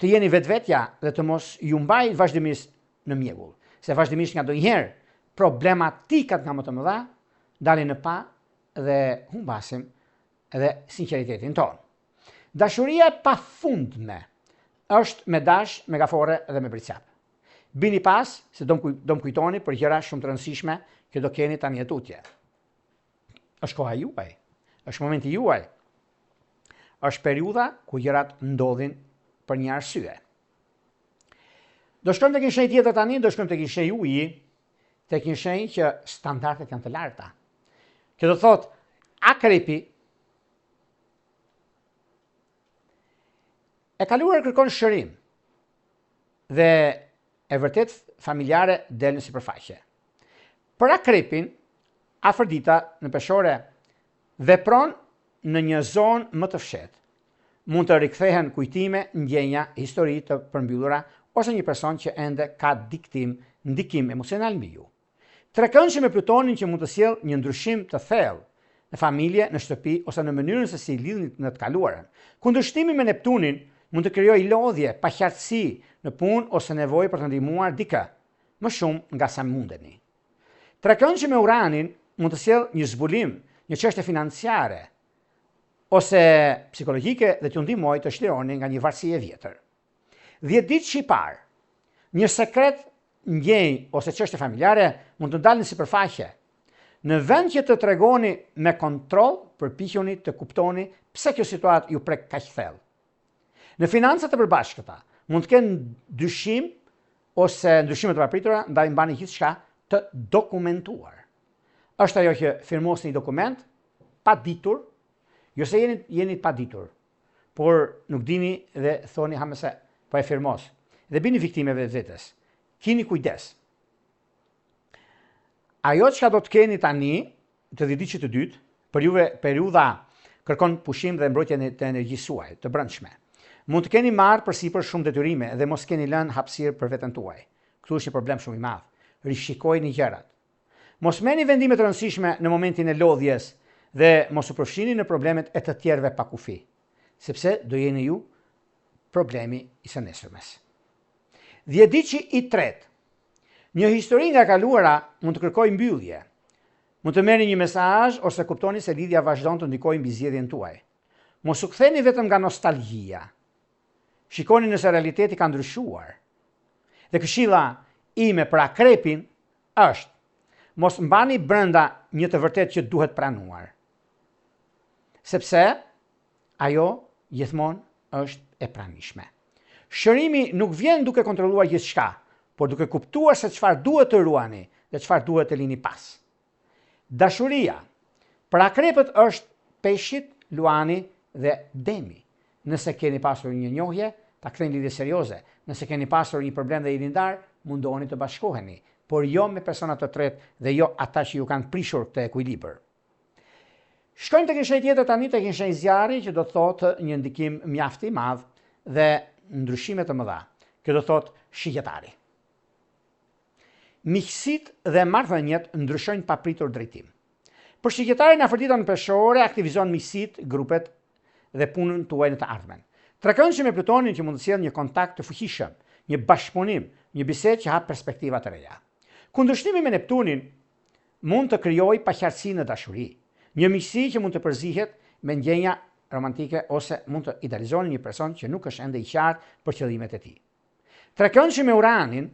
të jeni vetvetja dhe të mos ju mbaj vazhdimisht në mjegull, se vazhdimisht nga ndonjëherë problematikat nga më të mëdha dalin në pa dhe humbasim edhe sinqeritetin tonë. Dashuria e pafundme është me dash, me gafore dhe me bricap. Bini pas se do më kujtoni për gjëra shumë të rëndësishme që do keni tani e tutje. Është koha juaj, është momenti juaj, është periudha ku gjërat ndodhin për një arsye. Do shkojmë tek një shenjë tjetër tani, do shkojmë tek një shenjë uji, tek një shenjë që standardet janë të larta. Kjo do thotë akrepi e kaluar kërkon shërim dhe e vërtet familjare del në sipërfaqe. Për akrepin, Afrodita në peshore vepron në një zonë më të fshehtë. Mund të rikthehen kujtime, ndjenja, histori të përmbyllura ose një person që ende ka ndikim emocional mbi ju. Trekëndshëm me Plutonin që mund të sjellë një ndryshim të thellë në familje, në shtëpi ose në mënyrën se si lidhni në të kaluarën. Kundërshtimi me Neptunin mund të krijojë lodhje, paqartësi në punë ose nevojë për të ndihmuar dikë, më shumë nga sa mundeni. Trekëndshëm me Uranin mund të sjellë një zbulim, një çështje financiare ose psikologjike dhe t'ju ndihmojë të shlironi nga një varësi e vjetër. 10 ditë shqiptar, një sekret ndjenjë ose çështje familjare mund të dalin në sipërfaqe. Në vend që të tregoni me kontroll, përpiquni të kuptoni pse kjo situatë ju prek kaq thellë. Në financat e përbashkëta mund të kenë dyshim ose ndryshime të papritura, ndaj mbani gjithçka të dokumentuar. Është ajo që firmosni një dokument pa ditur, jo se jeni pa ditur, por nuk dini dhe thoni hamese po e firmos. Dhe bini viktimeve vetes. Kini kujdes. Ajo çka do të keni tani, të dhjetëçit të dytë, për juve periudha kërkon pushim dhe mbrojtje të energjisë suaj, të brendshme. Mund të keni marrë përsipër shumë detyrime dhe mos keni lënë hapësirë për veten tuaj. Këtu është një problem shumë i madh. Rishikojini gjërat. Mos merrni vendime të rëndësishme në momentin e lodhjes dhe mos u përfshini në problemet e të tjerëve pa kufi, sepse do jeni ju problemi i së nesërmes. Dhjetëçi i tretë. Një histori nga kaluara mund të kërkojë mbyllje. Mund të merrni një mesazh ose kuptoni se lidhja vazhdon të ndikojë mbi zgjedhjen tuaj. Mos u ktheni vetëm nga nostalgjia. Shikoni nëse realiteti ka ndryshuar. Dhe këshilla ime për akrepin është: mos mbani brenda një të vërtet që duhet pranuar. Sepse ajo gjithmonë është e pranishme. Shërimi nuk vjen duke kontrolluar gjithçka, por duke kuptuar se çfarë duhet të ruani dhe çfarë duhet të lini pas. Dashuria për akrepët është peshqit, luani dhe demi. Nëse keni pasur një njohje, ta ktheni lidhje serioze. Nëse keni pasur një problem dhe jeni ndar, mundoheni të bashkoheni, por jo me persona të tretë dhe jo ata që ju kanë prishur këtë ekuilibër. Shkojmë tek një shenjë tjetër tani, tek një shenjë zjarri që do të thotë një ndikim mjaft i madh dhe ndryshime të mëdha. Kjo do të thotë shigjetari. Miqësitë dhe marrëdhëniet ndryshojnë papritur drejtim. Për shigjetarin Afrodita në peshore aktivizon miqësitë, grupet dhe punën tuaj në të ardhmen. Trekëndshëm me Plutonin që mund të sjellë një kontakt të fuqishëm, një bashkëpunim, një bisedë që hap perspektiva të reja. Kundërshtimi me Neptunin mund të krijojë paqartësi në dashuri, një miqësi që mund të përzihet me ndjenja romantike ose mund të idealizoni një person që nuk është ende i qartë për qëllimet e tij. Trekëndshëm me Uranin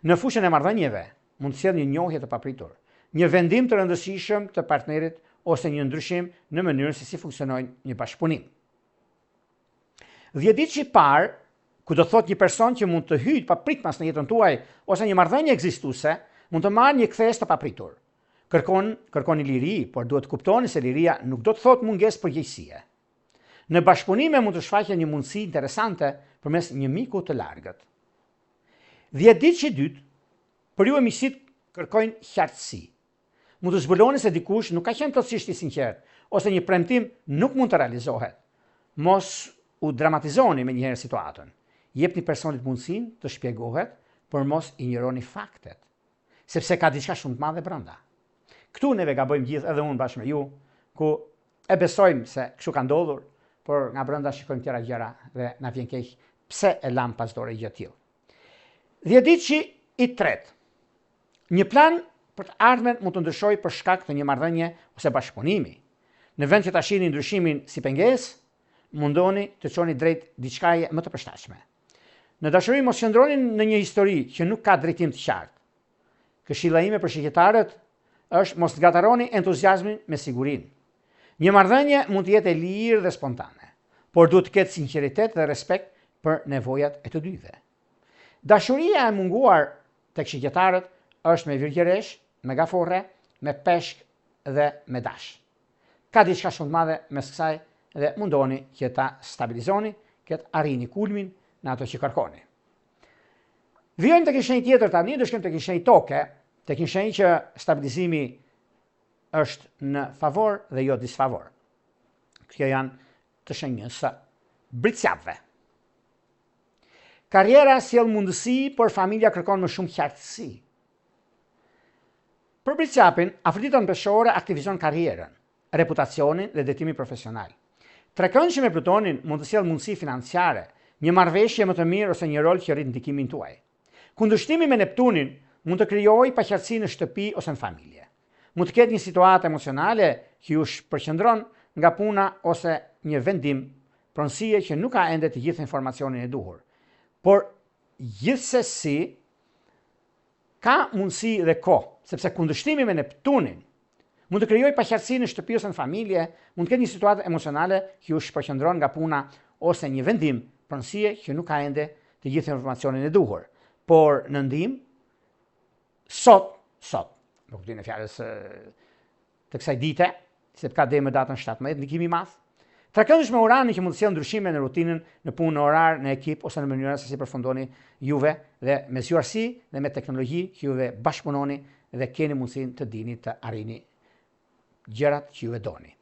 në fushën e marrëdhënieve mund të sjellë një njohje të papritur, një vendim të rëndësishëm të partnerit ose një ndryshim në mënyrën se si funksionojnë një bashkëpunim. 10 ditë i parë, ku do thotë një person që mund të hyjë papritmas në jetën tuaj ose një marrëdhënie ekzistuese, mund të marrë një kthes të papritur. Kërkoni liri, por duhet kuptoni se liria nuk do të thotë mungesë përgjegjësie. Në bashkëpunime mund të shfaqet një mundësi interesante përmes një miku të largët. 10 ditë i dytë, për ju miqësitë kërkojnë qartësi. Mund të zbuloni se dikush nuk ka qenë plotësisht i sinqert, ose një premtim nuk mund të realizohet. Mos u dramatizoni me njëherë situatën. Jepni personit mundësinë të shpjegohet, por mos injoroni faktet, sepse ka diçka shumë të madhe brenda. Këtu neve gabojmë gjithë, edhe unë bashkë me ju, ku e besojmë se kështu ka ndodhur, por nga brenda shikojmë tjera gjëra dhe na vjen keq pse e lam pas dore gjë tillë. Dhjetëdiçi i tretë. Një plan për të ardhmen mund të ndryshojë për shkak të një marrëdhënie ose bashkëpunimi. Në vend që ta shihni ndryshimin si pengesë, mundoni të çoni drejt diçkaje më të përshtatshme. Në dashuri mos qëndroni në një histori që nuk ka drejtim të qartë. Këshilla ime për shqiptarët është mos ngataroni entuziazmin me sigurinë. Një marrëdhënie mund të jetë e lirë dhe spontane, por duhet të ketë sinqeritet dhe respekt për nevojat e të dyve. Dashuria e munguar tek shqiptarët është me virgjëresh, me gaforre, me peshk dhe me dash. Ka diçka shumë të madhe mes kësaj dhe mundoni që ta stabilizoni, që të arrini kulmin në ato që kërkoni. Vijojmë tek një shenjë tjetër tani, do shkojmë tek një shenjë toke, tek një shenjë që stabilizimi është në favor dhe jo disfavor. Kjo janë të shenjës së britsjapëve. Karriera sjell mundësi, por familja kërkon më shumë qartësi. Për britsjapin, afërditën peshore aktivizon karrierën, reputacionin dhe detimin profesional. Trekëndshi me Plutonin mund të sjellë mundësi financiare, një marrëveshje më të mirë ose një rol që rrit ndikimin tuaj. Kundërshtimi me Neptunin mund të krijojë paqartësi në shtëpi ose në familje. Mund të ketë një situatë emocionale që ju përqendron nga puna ose një vendim, pronësie që nuk ka ende të gjithë informacionin e duhur. Por gjithsesi ka mundësi dhe kohë, sepse kundërshtimi me Neptunin mund të krijojë paqartësi në shtëpi ose në familje, mund të ketë një situatë emocionale që ju përqendron nga puna ose një vendim, pronësie që nuk ka ende të gjithë informacionin e duhur. Por në ndihmë sot, në kuptimin e fjalës të kësaj dite, se ka deri më datën 17, ndikimi i madh. Trekëndësh me Uranin që mund të sjellë ndryshime në rutinën, në punë, në orar, në ekip ose në mënyrën se si përfundoni juve dhe me zgjuarsi dhe me teknologji që juve bashkëpunoni dhe keni mundësinë të dini të arrini gjërat që juve doni.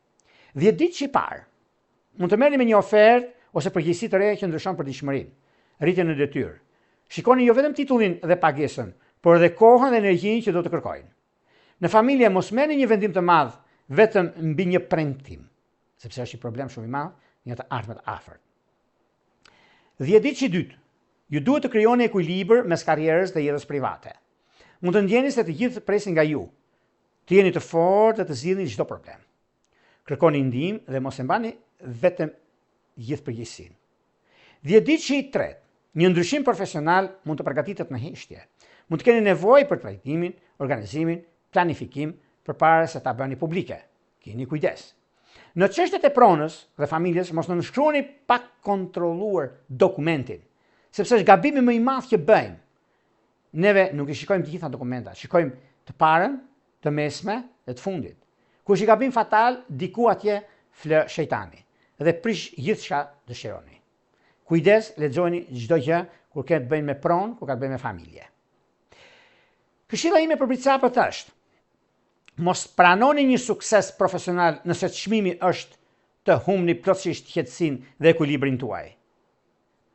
10 ditë që i parë, mund të merrni me një ofertë ose përgjegjësi të re që ndryshon përditshmërinë, rritjen në detyrë. Shikoni jo vetëm titullin dhe pagesën, por edhe kohën dhe energjinë që do të kërkojnë. Në familje mos merrni një vendim të madh vetëm mbi një premtim, sepse është një problem shumë i madh në të ardhmet afërt. 10 ditë që i dytë, ju duhet të krijoni ekuilibër mes karrierës dhe jetës private. Mund të ndjeni se të gjithë presin nga ju, të jeni të fortë dhe të zgjidhni çdo problem. Kërkoni ndihmë dhe mos e mbani vetëm gjithë përgjegjësinë. 10 ditë që i tretë, një ndryshim profesional mund të përgatitet në heshtje. Mund të keni nevojë për trajtimin, organizimin, planifikim përpara se ta bëni publike. Keni kujdes. Në çështjet e pronës dhe familjes mos nënshkruani pa kontrolluar dokumentin, sepse është gabimi më i madh që bëjmë. Neve nuk i shikojmë të gjitha dokumentat, shikojmë të parën, të mesme dhe të fundit. Kur është i gabim fatal, diku atje flë shejtani dhe prish gjithçka dëshironi. Kujdes, lexojeni çdo gjë kur ke të bëjë me pronë, kur ka të bëjë me familje. Këshilla ime për britsapët është: mos pranoni një sukses profesional nëse çmimi është të humbni plotësisht qetësinë dhe ekuilibrin tuaj.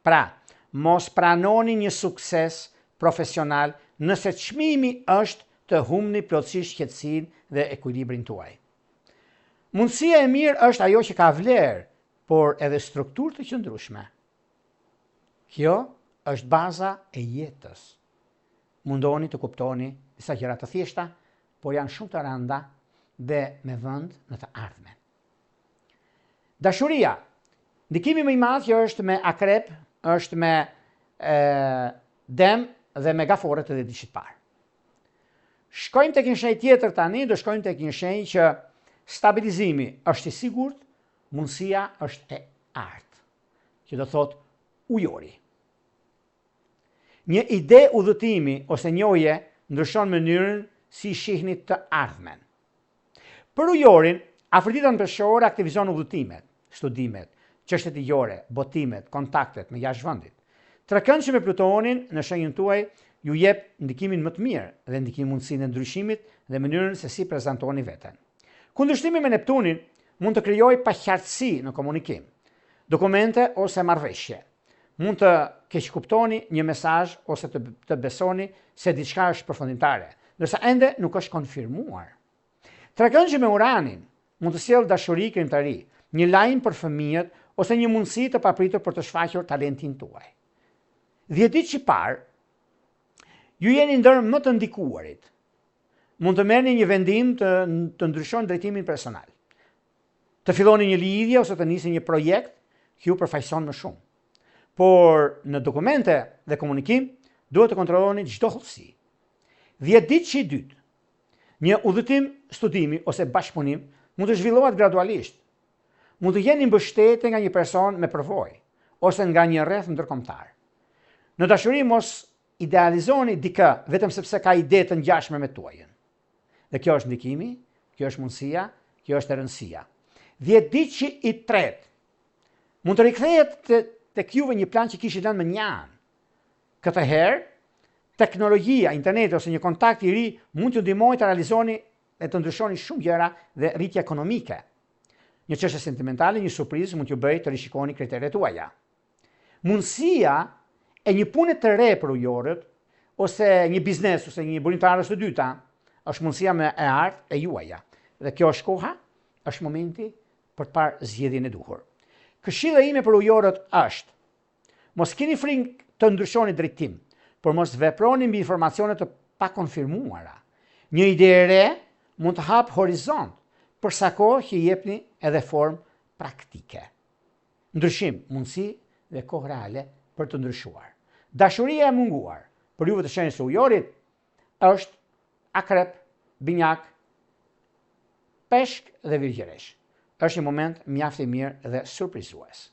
Pra, mos pranoni një sukses profesional nëse çmimi është të humbni plotësisht qetësinë dhe ekuilibrin tuaj. Mundësia e mirë është ajo që ka vlerë, por edhe strukturë të qëndrueshme. Kjo është baza e jetës. Mundoni të kuptoni disa gjëra të thjeshta, por janë shumë të rënda dhe me vend në të ardhmen. Dashuria, ndikimi më i madh që është me akrep, është me dem dhe me gaforët e ditës së parë. Shkojmë tek një shenjë tjetër tani, do shkojmë tek një shenjë që stabilizimi është i sigurt, mundësia është e artë, që do thotë ujori. Një ide udhëtimi ose njohje ndryshon mënyrën si shihni të ardhmen. Për ujorin, afërditën peshore aktivizon udhëtimet, studimet, çështjet ligjore, botimet, kontaktet me jashtëvendit. Trekëndshi me Plutonin në shenjën tuaj ju jep ndikimin më të mirë dhe ndikim mundësinë e ndryshimit dhe mënyrën se si prezantoni veten. Kundërshtimi me Neptunin mund të krijojë paqartësi në komunikim, dokumente ose marrëveshje. Mund të keqkuptoni një mesazh ose të besoni se diçka është përfundimtare, ndërsa ende nuk është konfirmuar. Trekëndshi me uranin mund të sjellë dashuri krijimtari, një lajm për fëmijët ose një mundësi të papritur për të shfaqur talentin tuaj. 10 ditë që parë, ju jeni ndër më të ndikuarit. Mund të merrni një vendim të ndryshoni drejtimin personal. Të filloni një lidhje ose të nisni një projekt që ju përfaqëson më shumë. Por në dokumente dhe komunikim duhet të kontrolloni çdo hollësi. 10 ditë që i dytë, një udhëtim studimi ose bashkëpunim mund të zhvillohet gradualisht. Mund të jeni mbështetur nga një person me përvojë ose nga një rreth ndërkombëtar. Në dashuri mos idealizoni dikë vetëm sepse ka ide të ngjashme me tuajën. Dhe kjo është ndikimi, kjo është mundësia, kjo është e rëndësia. 10 ditë që i tretë mund të rikthehet tek juve një plan që kishit lënë më njan. Këtë herë, teknologjia, interneti ose një kontakt i ri mund t'ju ndihmojë të realizoni e të ndryshoni shumë gjëra dhe rritje ekonomike. Një çështje sentimentale, një surprizë mund t'ju bëjë të rishikoni kriteret tuaja. Mundësia e një pune të re për ujorët, ose një biznes, ose një burimtarës të dyta, është mundësia me e artë e juaja. Dhe kjo është koha, është momenti për të parë zgjedhjen e duhur. Këshilla ime për ujorët është: mos keni frikë të ndryshoni drejtim, por mos veproni mbi informacione të pakonfirmuara. Një ide e re mund të hap horizont për sa kohë që i jepni edhe formë praktike. Ndryshim, mundësi dhe kohë reale për të ndryshuar. Dashuria e munguar për juve të shenjës së ujorit është akrep, binjak, peshk dhe virgjëresh. Është një moment mjaft i mirë dhe surprizues.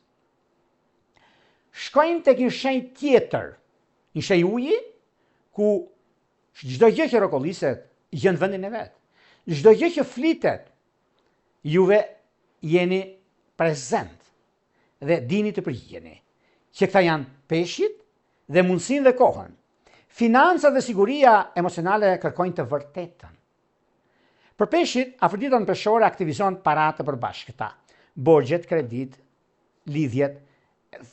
Shkojmë tek një shenjë tjetër, një shenjë uji, ku çdo gjë që rrokolliset gjen vendin e vet. Çdo gjë që flitet, juve jeni prezent dhe dini të përgjigjeni. Që këta janë peshqit dhe mundësinë dhe kohën. Financat dhe siguria emocionale kërkojnë të vërtetën. Për peshqit, afërditën peshore aktivizon paratë të përbashkëta, borxhet, kredit, lidhjet,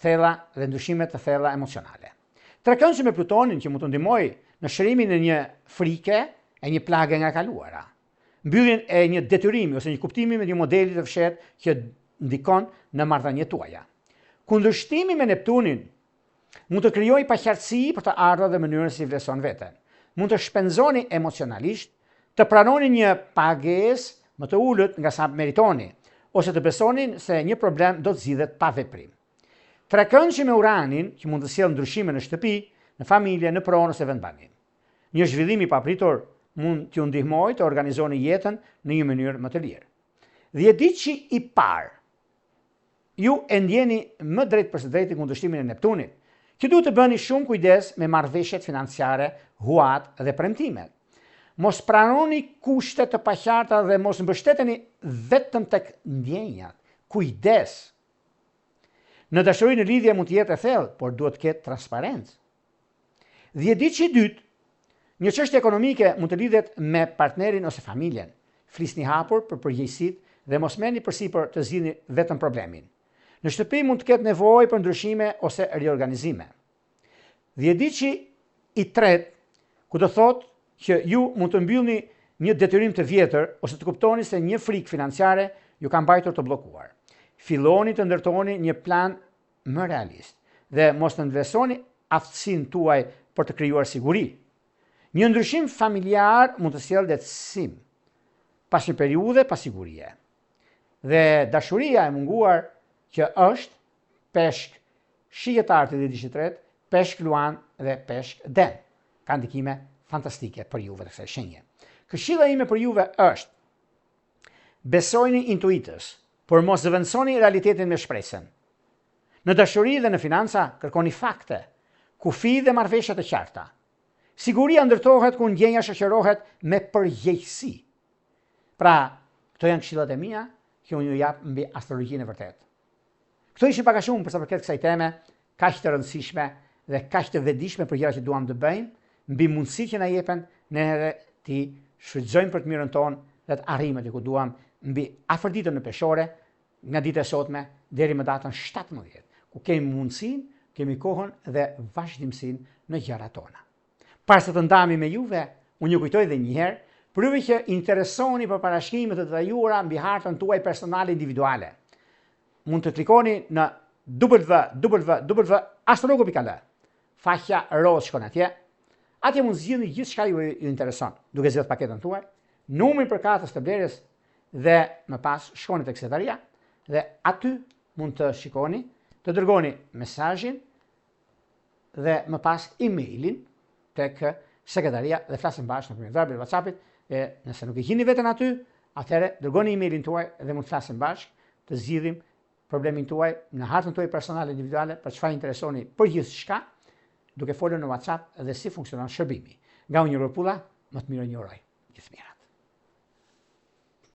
thella dhe ndryshimet të thella emocionale. Trekëndshi me Plutonin që mund të ndihmojë në shërimin e një frike e një plagë nga kaluara. Mbylljen e një detyrimi ose një kuptimi me një modeli të fshehtë që ndikon në marrëdhëniet tuaja. Kundërshtimi me Neptunin mund të krijojë paqartësi për të ardhur dhe mënyrën si vlerëson veten. Mund të shpenzoni emocionalisht, të pranoni një pagesë më të ulët nga sa meritoni, ose të besoni se një problem do të zgjidhet pa veprim. Trekëndshi me Uranin, që mund të sjellë ndryshime në shtëpi, në familje, në pronë ose vendbanim. Një zhvillim i papritur mund t'ju ndihmojë të organizoni jetën në një mënyrë më të lirë. 10 ditë që i parë, ju e ndjeni më drejt për së drejti kundërshtimin e Neptunit, që duhet të bëni shumë kujdes me marrëveshjet financiare, huat dhe premtimet. Mos pranoni kushte të paqarta dhe mos mbështeteni vetëm tek ndjenjat. Kujdes. Në dashuri në lidhje mund të jetë e thellë, por duhet të ketë transparencë. 10 ditë që i dytë, një çështje ekonomike mund të lidhet me partnerin ose familjen. Flisni hapur për përgjegjësitë dhe mos merrni përsipër të zgjidhni vetëm problemin. Në shtëpi mund të ketë nevojë për ndryshime ose riorganizime. 10 ditë që i tretë, ku do thotë që ju mund të mbyllni një detyrim të vjetër ose të kuptoni se një frikë financiare ju ka mbajtur të bllokuar. Filloni të ndërtoni një plan më realist dhe mos të ndvesoni aftësinë tuaj për të krijuar siguri. Një ndryshim familjar mund të sjellë lehtësim pas një periudhe pasigurie. Dhe dashuria e munguar që është peshk shijetar të ditës së tretë, peshk luan dhe peshk den. Ka ndikime fantastike për juve të kësaj shenje. Këshilla ime për juve është: besojni intuitës, por mos zëvendësoni realitetin me shpresën. Në dashuri dhe në financa kërkoni fakte, kufi dhe marrëveshje të qarta. Siguria ndërtohet kur ndjenja shoqërohet me përgjegjësi. Pra, këto janë këshillat e mia që unë ju jap mbi astrologjinë e vërtetë. Këto ishin pak a shumë për sa përket kësaj teme, kaq të rëndësishme dhe kaq të vetëdijshme për gjërat që duam të bëjmë, mbi mundësitë që na jepen ne ti shfrytëzojmë për të mirën tonë dhe të arrijmë aty ku duam, mbi afërditën në peshore, nga dita e sotme deri më datën 17, ku kemi mundësinë, kemi kohën dhe vazhdimsinë në gjërat tona. Para se të ndahemi me juve, unë ju kujtoj edhe një herë Për juve që interesoni për parashkrimet të detajuara mbi hartën tuaj personale individuale, mund të klikoni në www.astrologo.al, faqja roz shkon atje. Atje mund zgjidhni gjithçka ju intereson, duke zgjedhur paketën tuaj, numrin për katës të blerjes dhe më pas shkoni tek sekretaria dhe aty mund të shikoni, të dërgoni mesazhin dhe më pas emailin tek sekretaria dhe flasim bashkë nëpërmjet Viber dhe WhatsAppit. E nëse nuk e gjeni veten aty, atëherë dërgoni emailin tuaj dhe mund të flasim bashkë, të zgjidhim problemin tuaj në hartën tuaj personale individuale për çfarë interesoni për gjithçka, duke folur në WhatsApp dhe si funksionon shërbimi. Nga Unë Një Rropulla, më të mirën ju uroj. Gjithë mira.